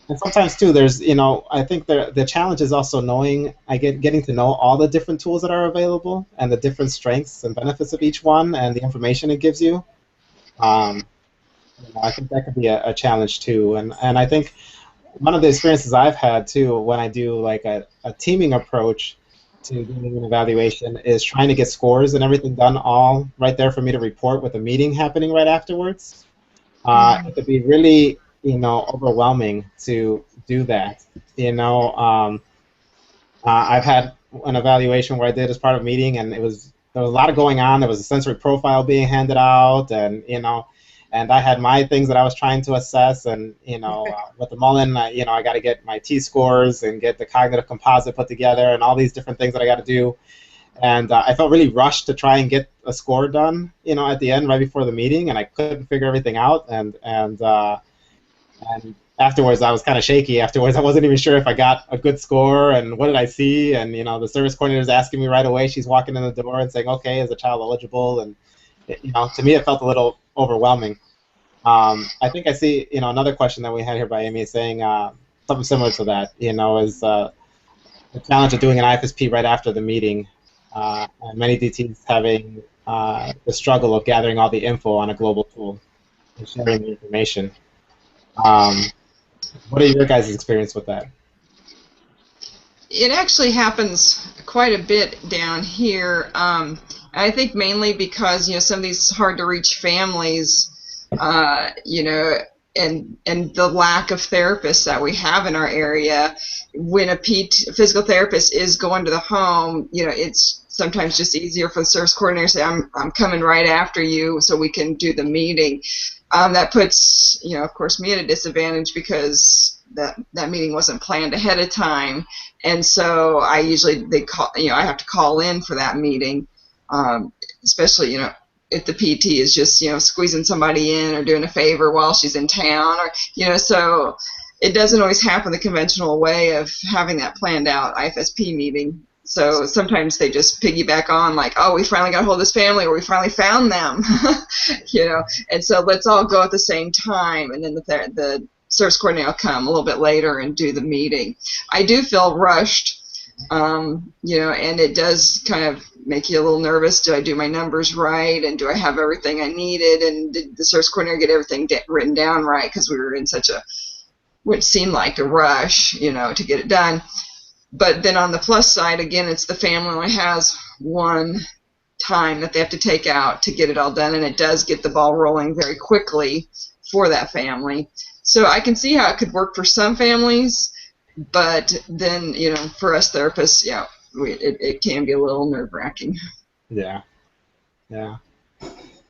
and sometimes too, there's I think the challenge is also getting to know all the different tools that are available and the different strengths and benefits of each one and the information it gives you. Um, I think that could be a challenge too, and I think one of the experiences I've had too when I do like a teaming approach to doing an evaluation is trying to get scores and everything done all right there for me to report with a meeting happening right afterwards. It could be really overwhelming to do that. I've had an evaluation where I did as part of a meeting, and there was a lot of going on. There was a sensory profile being handed out, and and I had my things that I was trying to assess, and with the Mullen, I got to get my T scores and get the cognitive composite put together, and all these different things that I got to do. And I felt really rushed to try and get a score done, at the end right before the meeting, and I couldn't figure everything out, and afterwards, I was kind of shaky. Afterwards, I wasn't even sure if I got a good score and what did I see. And the service coordinator is asking me right away. She's walking in the door and saying, "Okay, is the child eligible?" And to me, it felt a little overwhelming. I think I see another question that we had here by Amy saying something similar to that. Is the challenge of doing an IFSP right after the meeting, and many DTs having the struggle of gathering all the info on a global tool and sharing the information. What are your guys' experience with that? It actually happens quite a bit down here. I think mainly because some of these hard to reach families, and the lack of therapists that we have in our area. When a physical therapist is going to the home, it's sometimes just easier for the service coordinator to say, I'm coming right after you so we can do the meeting. That puts, of course, me at a disadvantage because that meeting wasn't planned ahead of time, and so I have to call in for that meeting, especially if the PT is just squeezing somebody in or doing a favor while she's in town, or so it doesn't always happen the conventional way of having that planned out IFSP meeting. So sometimes they just piggyback on like, oh, we finally got a hold of this family, or we finally found them, and so let's all go at the same time, and then the service coordinator will come a little bit later and do the meeting. I do feel rushed, and it does kind of make you a little nervous. Do I do my numbers right, and do I have everything I needed, and did the service coordinator get everything written down right, because we were in such what seemed like a rush, to get it done. But then on the plus side, again, it's the family only has one time that they have to take out to get it all done, and it does get the ball rolling very quickly for that family. So I can see how it could work for some families, but then, for us therapists, it can be a little nerve-wracking. Yeah. Yeah.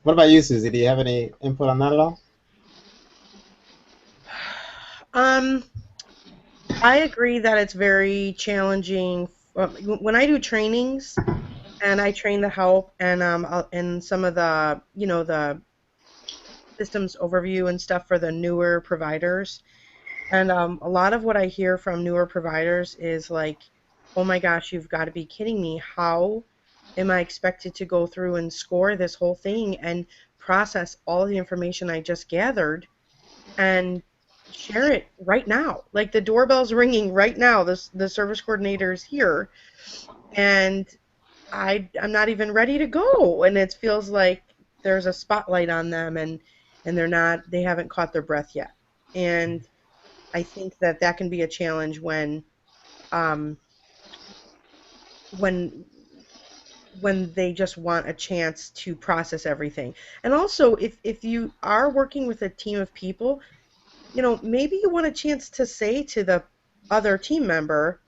What about you, Susie? Do you have any input on that at all? I agree that it's very challenging. When I do trainings and I train the help and some of the, the systems overview and stuff for the newer providers, and a lot of what I hear from newer providers is like, oh my gosh, you've got to be kidding me. How am I expected to go through and score this whole thing and process all the information I just gathered and share it right now? Like, the doorbell's ringing right now. The service coordinator is here, and I'm not even ready to go. And it feels like there's a spotlight on them, and they haven't caught their breath yet. And I think that can be a challenge when when they just want a chance to process everything. And also, if you are working with a team of people, maybe you want a chance to say to the other team member,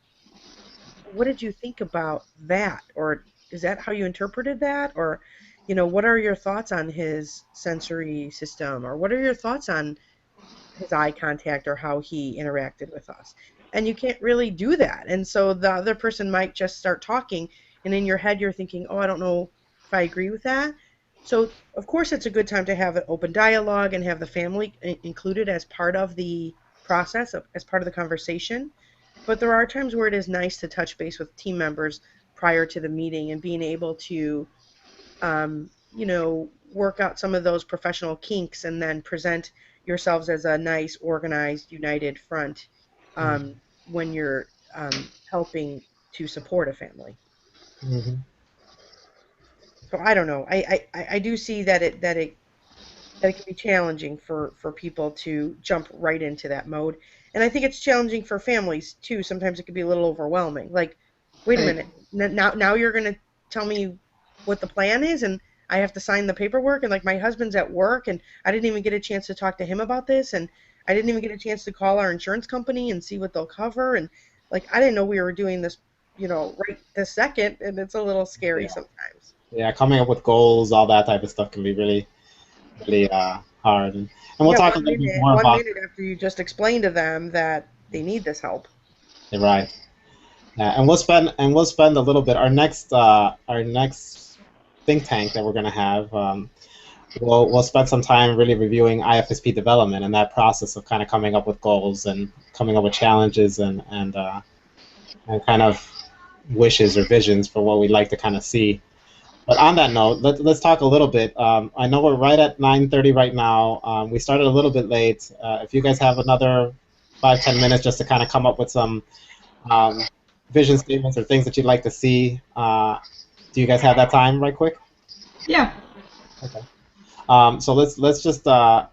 what did you think about that? Or is that how you interpreted that? Or, what are your thoughts on his sensory system? Or what are your thoughts on his eye contact or how he interacted with us? And you can't really do that. And so the other person might just start talking, and in your head you're thinking, oh, I don't know if I agree with that. So, of course, it's a good time to have an open dialogue and have the family included as part of the process, as part of the conversation. But there are times where it is nice to touch base with team members prior to the meeting and being able to, work out some of those professional kinks and then present yourselves as a nice, organized, united front when you're helping to support a family. Mm-hmm. So I don't know. I do see that it can be challenging for people to jump right into that mode. And I think it's challenging for families too. Sometimes it can be a little overwhelming. Like, wait a minute, now you're going to tell me what the plan is, and I have to sign the paperwork, and like my husband's at work, and I didn't even get a chance to talk to him about this, and I didn't even get a chance to call our insurance company and see what they'll cover, and like I didn't know we were doing this, right this second, and it's a little scary sometimes. Yeah, coming up with goals, all that type of stuff can be really, really hard. And we'll talk a little bit more about 1 minute after you just explained to them that they need this help. Right. Yeah, and we'll spend a little bit. Our next think tank that we're going to have, we'll spend some time really reviewing IFSP development and that process of kind of coming up with goals and coming up with challenges and kind of wishes or visions for what we'd like to kind of see. But on that note, let's talk a little bit. I know we're right at 9:30 right now. We started a little bit late. If you guys have another 5-10 minutes just to kind of come up with some vision statements or things that you'd like to see, do you guys have that time right quick? Yeah. Okay. So let's just go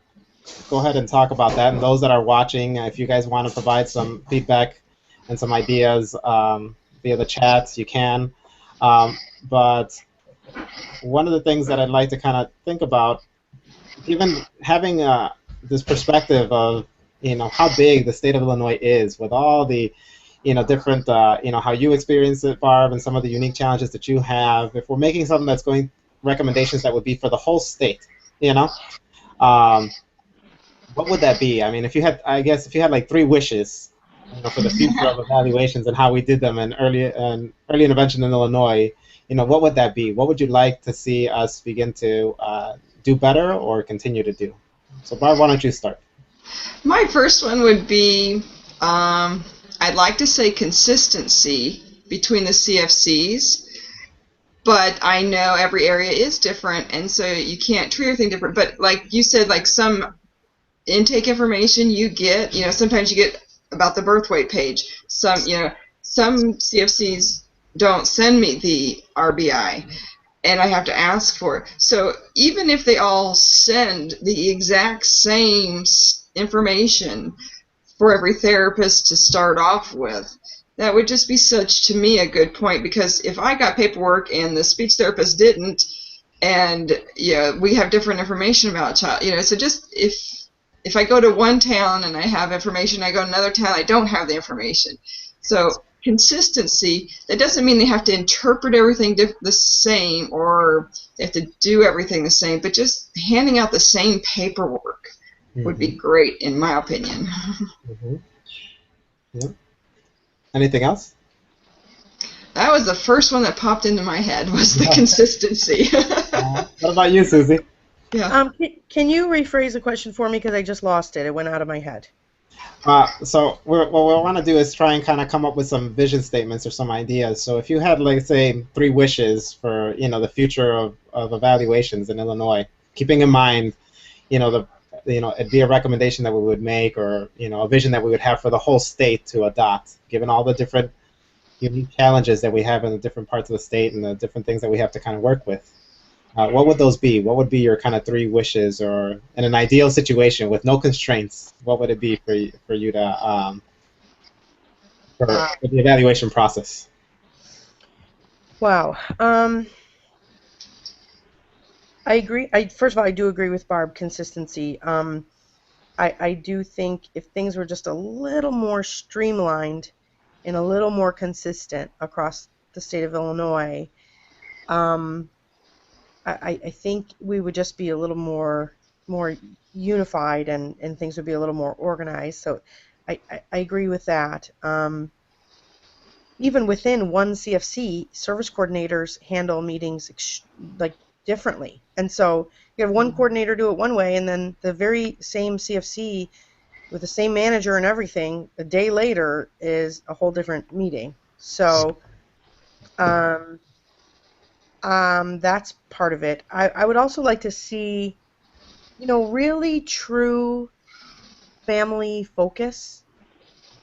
ahead and talk about that. And those that are watching, if you guys want to provide some feedback and some ideas via the chats, you can. But one of the things that I'd like to kind of think about, given having this perspective of how big the state of Illinois is, with all the different how you experience it, Barb, and some of the unique challenges that you have. If we're making something that's going recommendations that would be for the whole state, what would that be? I mean, if you had like 3 wishes for the future of evaluations and how we did them in early intervention in Illinois, what would that be? What would you like to see us begin to do better or continue to do? So, Barb, why don't you start? My first one would be, I'd like to say consistency between the CFCs, but I know every area is different, and so you can't treat everything different. But like you said, like some intake information you get, sometimes you get about the birth weight page. Some CFCs don't send me the RBI, and I have to ask for it. So even if they all send the exact same information for every therapist to start off with, That would just be such, to me, a good point, because if I got paperwork and the speech therapist didn't, and we have different information about a child, so just if I go to one town and I have information, I go to another town, I don't have the information. So consistency, that doesn't mean they have to interpret everything the same, or they have to do everything the same, but just handing out the same paperwork would be great, in my opinion. Yeah. Anything else? That was the first one that popped into my head, was the consistency. What about you, Susie? Yeah. Can you rephrase the question for me, because I just lost it. It went out of my head. So what we want to do is try and kind of come up with some vision statements or some ideas. So if you had, like, say, 3 wishes for the future of evaluations in Illinois, keeping in mind it'd be a recommendation that we would make, or a vision that we would have for the whole state to adopt, given all the different unique challenges that we have in the different parts of the state and the different things that we have to kind of work with. What would those be? What would be your kind of 3 wishes, or in an ideal situation with no constraints, what would it be for you to for the evaluation process? Wow. I agree. First of all, I do agree with Barb, consistency. I do think if things were just a little more streamlined and a little more consistent across the state of Illinois, I think we would just be a little more unified, and things would be a little more organized. So I agree with that. Even within one CFC, service coordinators handle meetings differently. And so you have one coordinator do it one way, and then the very same CFC with the same manager and everything, a day later, is a whole different meeting. So that's part of it. I would also like to see, really true family focus.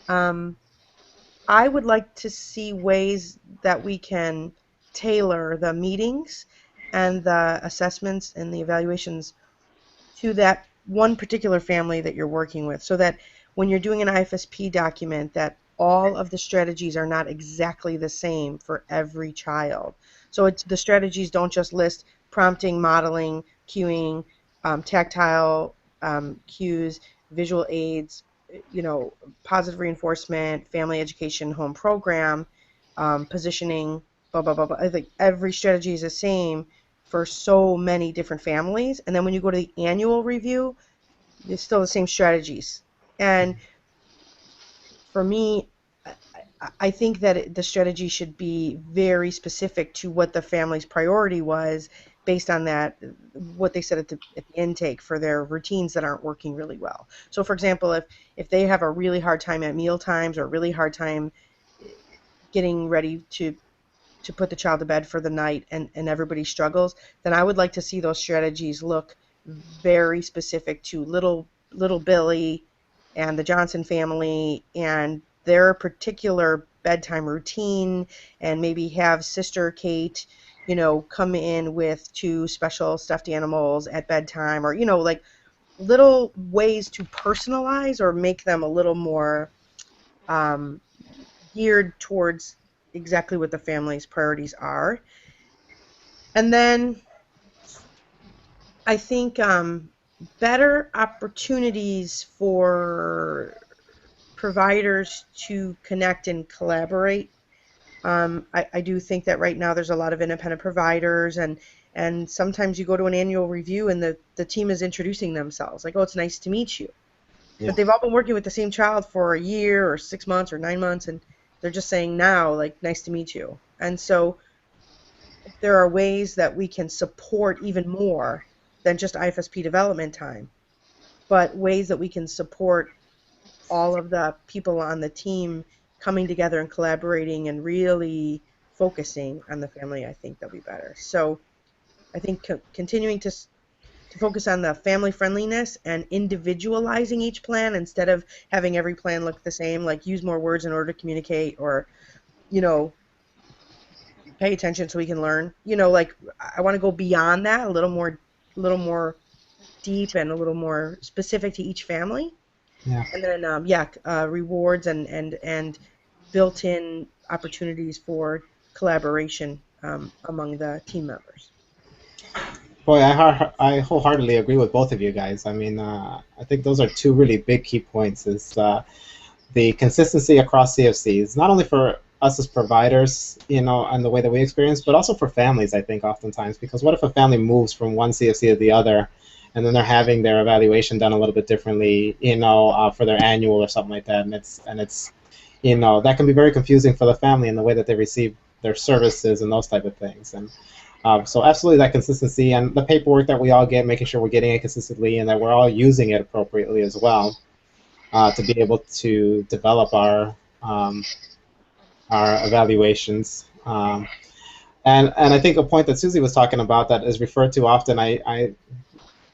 I would like to see ways that we can tailor the meetings and the assessments and the evaluations to that one particular family that you're working with, so that when you're doing an IFSP document, that all of the strategies are not exactly the same for every child. So the strategies don't just list prompting, modeling, cueing, tactile cues, visual aids, positive reinforcement, family education, home program, positioning, blah, blah, blah, blah. I think every strategy is the same for so many different families. And then when you go to the annual review, it's still the same strategies. And for me, I think that the strategy should be very specific to what the family's priority was, based on that, what they said at the intake for their routines that aren't working really well. So, for example, if they have a really hard time at meal times, or a really hard time getting ready to put the child to bed for the night, and everybody struggles, then I would like to see those strategies look very specific to little Billy and the Johnson family and their particular bedtime routine, and maybe have Sister Kate, come in with 2 special stuffed animals at bedtime, or, like little ways to personalize or make them a little more geared towards exactly what the family's priorities are. And then I think better opportunities for providers to connect and collaborate. I do think that right now there's a lot of independent providers, and sometimes you go to an annual review and the team is introducing themselves, like, oh, it's nice to meet you. Yeah. But they've all been working with the same child for a year or 6 months or 9 months, and they're just saying now, like, nice to meet you. And so if there are ways that we can support even more than just IFSP development time, but ways that we can support all of the people on the team coming together and collaborating and really focusing on the family, I think that'll be better. So I think continuing to focus on the family friendliness and individualizing each plan, instead of having every plan look the same, like use more words in order to communicate, or, pay attention so we can learn. Like, I want to go beyond that, a little more deep and a little more specific to each family. Yeah. And then rewards and built-in opportunities for collaboration among the team members. Boy, I wholeheartedly agree with both of you guys. I mean, I think those are two really big key points. Is the consistency across CFCs, not only for us as providers, and the way that we experience, but also for families, I think, oftentimes. Because what if a family moves from one CFC to the other, and then they're having their evaluation done a little bit differently, for their annual or something like that, and it's that can be very confusing for the family in the way that they receive their services and those type of things. And so absolutely that consistency and the paperwork that we all get, making sure we're getting it consistently and that we're all using it appropriately as well, to be able to develop our evaluations. And I think a point that Susie was talking about that is referred to often, I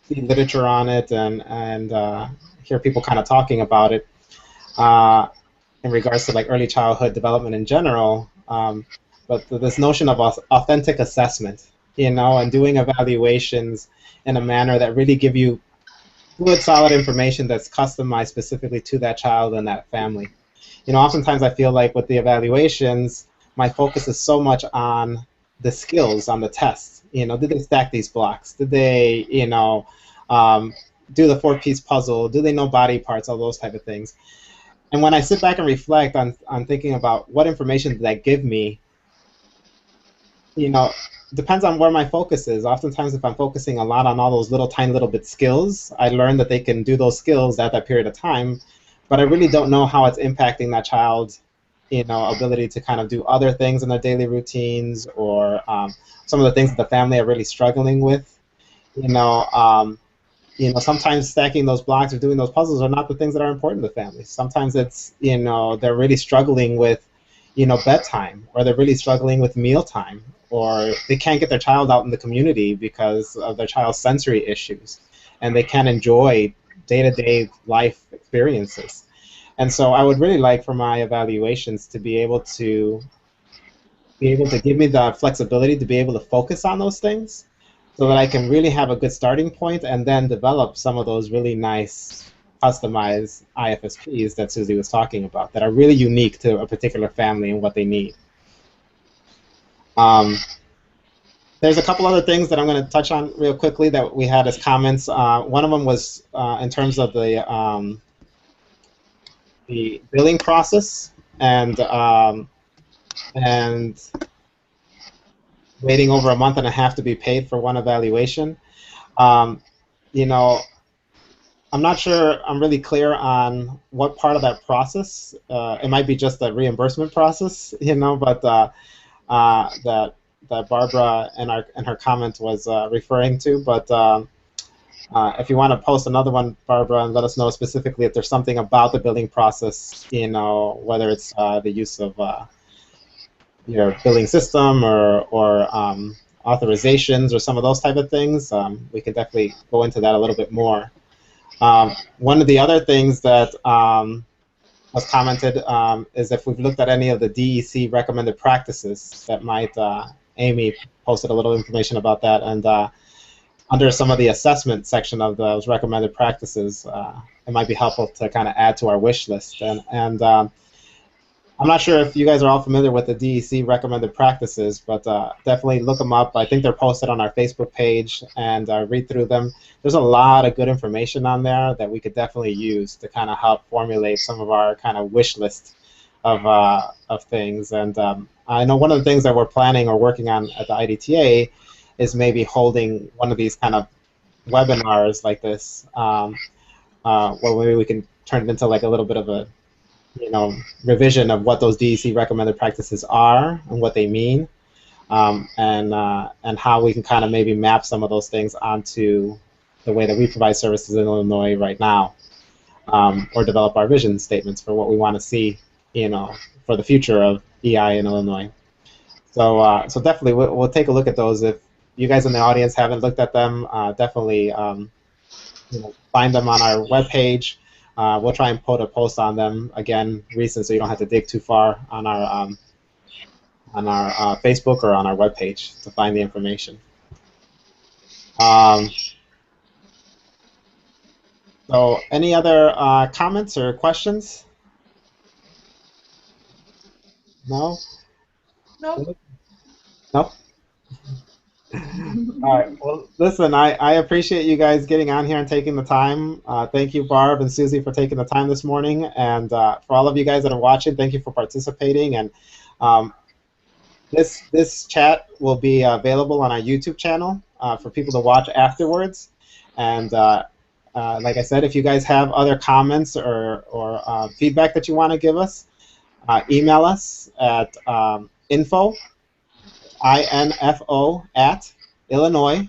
see literature on it and hear people kind of talking about it in regards to like early childhood development in general. But this notion of authentic assessment, and doing evaluations in a manner that really give you good, solid information that's customized specifically to that child and that family. Oftentimes I feel like with the evaluations, my focus is so much on the skills on the tests. Did they stack these blocks? Did they, do the 4-piece puzzle? Do they know body parts? All those type of things. And when I sit back and reflect on thinking about what information did that give me, depends on where my focus is. Oftentimes, if I'm focusing a lot on all those tiny little bit skills, I learn that they can do those skills at that period of time, but I really don't know how it's impacting that child's, ability to kind of do other things in their daily routines, or some of the things that the family are really struggling with. Sometimes stacking those blocks or doing those puzzles are not the things that are important to families. Sometimes it's, they're really struggling with, bedtime, or they're really struggling with mealtime, or they can't get their child out in the community because of their child's sensory issues, and they can't enjoy day-to-day life experiences. And so I would really like for my evaluations to be able to give me the flexibility to be able to focus on those things, so that I can really have a good starting point and then develop some of those really nice customized IFSPs that Susie was talking about that are really unique to a particular family and what they need. There's a couple other things that I'm going to touch on real quickly that we had as comments. One of them was in terms of the billing process and waiting over a month and a half to be paid for one evaluation. I'm not sure I'm really clear on what part of that process. It might be just the reimbursement process, but that Barbara and her comment was referring to. But if you want to post another one, Barbara, and let us know specifically if there's something about the billing process, whether it's the use of your billing system or authorizations or some of those type of things, we can definitely go into that a little bit more. One of the other things that was commented is if we've looked at any of the DEC recommended practices that might, Amy posted a little information about that, and under some of the assessment section of those recommended practices, it might be helpful to kind of add to our wish list. And I'm not sure if you guys are all familiar with the DEC recommended practices, but definitely look them up. I think they're posted on our Facebook page, and read through them. There's a lot of good information on there that we could definitely use to kind of help formulate some of our kind of wish list of things. And I know one of the things that we're planning or working on at the IDTA is maybe holding one of these kind of webinars like this, where maybe we can turn it into like a little bit of a revision of what those DEC recommended practices are and what they mean, and how we can kind of maybe map some of those things onto the way that we provide services in Illinois right now, or develop our vision statements for what we want to see, for the future of EI in Illinois. So, so definitely we'll take a look at those. If you guys in the audience haven't looked at them, definitely find them on our webpage. We'll try and put a post on them, again, recent, so you don't have to dig too far on our Facebook or on our webpage to find the information. So any other comments or questions? No? Nope. No? All right. Well, listen, I appreciate you guys getting on here and taking the time. Thank you, Barb and Susie, for taking the time this morning. And for all of you guys that are watching, thank you for participating. And um, this chat will be available on our YouTube channel for people to watch afterwards. And like I said, if you guys have other comments or feedback that you want to give us, email us at info, I-N-F-O, at Illinois,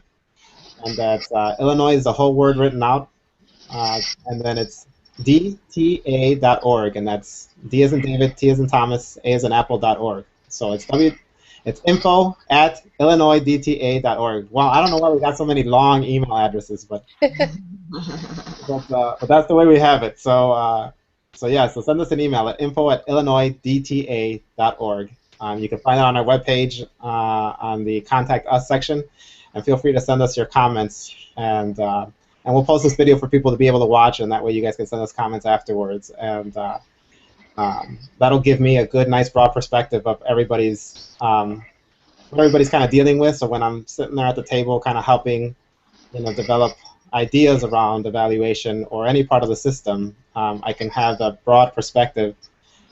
and that's Illinois is the whole word written out, and then it's DTA.org, and that's D as in David, T as in Thomas, A as in Apple.org. So it's info at IllinoisDTA.org. Well, I don't know why we got so many long email addresses, but that's the way we have it. So yeah, so send us an email at info at IllinoisDTA.org. You can find it on our webpage on the Contact Us section, and feel free to send us your comments, and we'll post this video for people to be able to watch, and that way you guys can send us comments afterwards, and that'll give me a good, nice, broad perspective of everybody's what everybody's kind of dealing with. So when I'm sitting there at the table, kind of helping, develop ideas around evaluation or any part of the system, I can have the broad perspective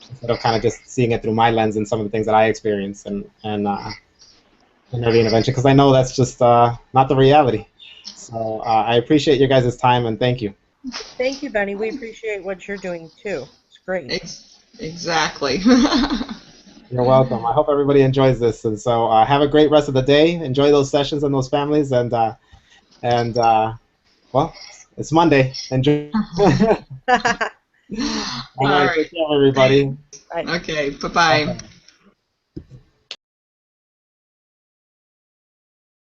instead of kind of just seeing it through my lens and some of the things that I experience and early intervention, because I know that's just not the reality. So I appreciate your guys' time, and thank you. Thank you, Benny. We appreciate what you're doing too. It's great. Exactly. You're welcome. I hope everybody enjoys this, and so have a great rest of the day. Enjoy those sessions and those families, and well, it's Monday. Enjoy. All right. Take care, everybody. Okay. Bye-bye.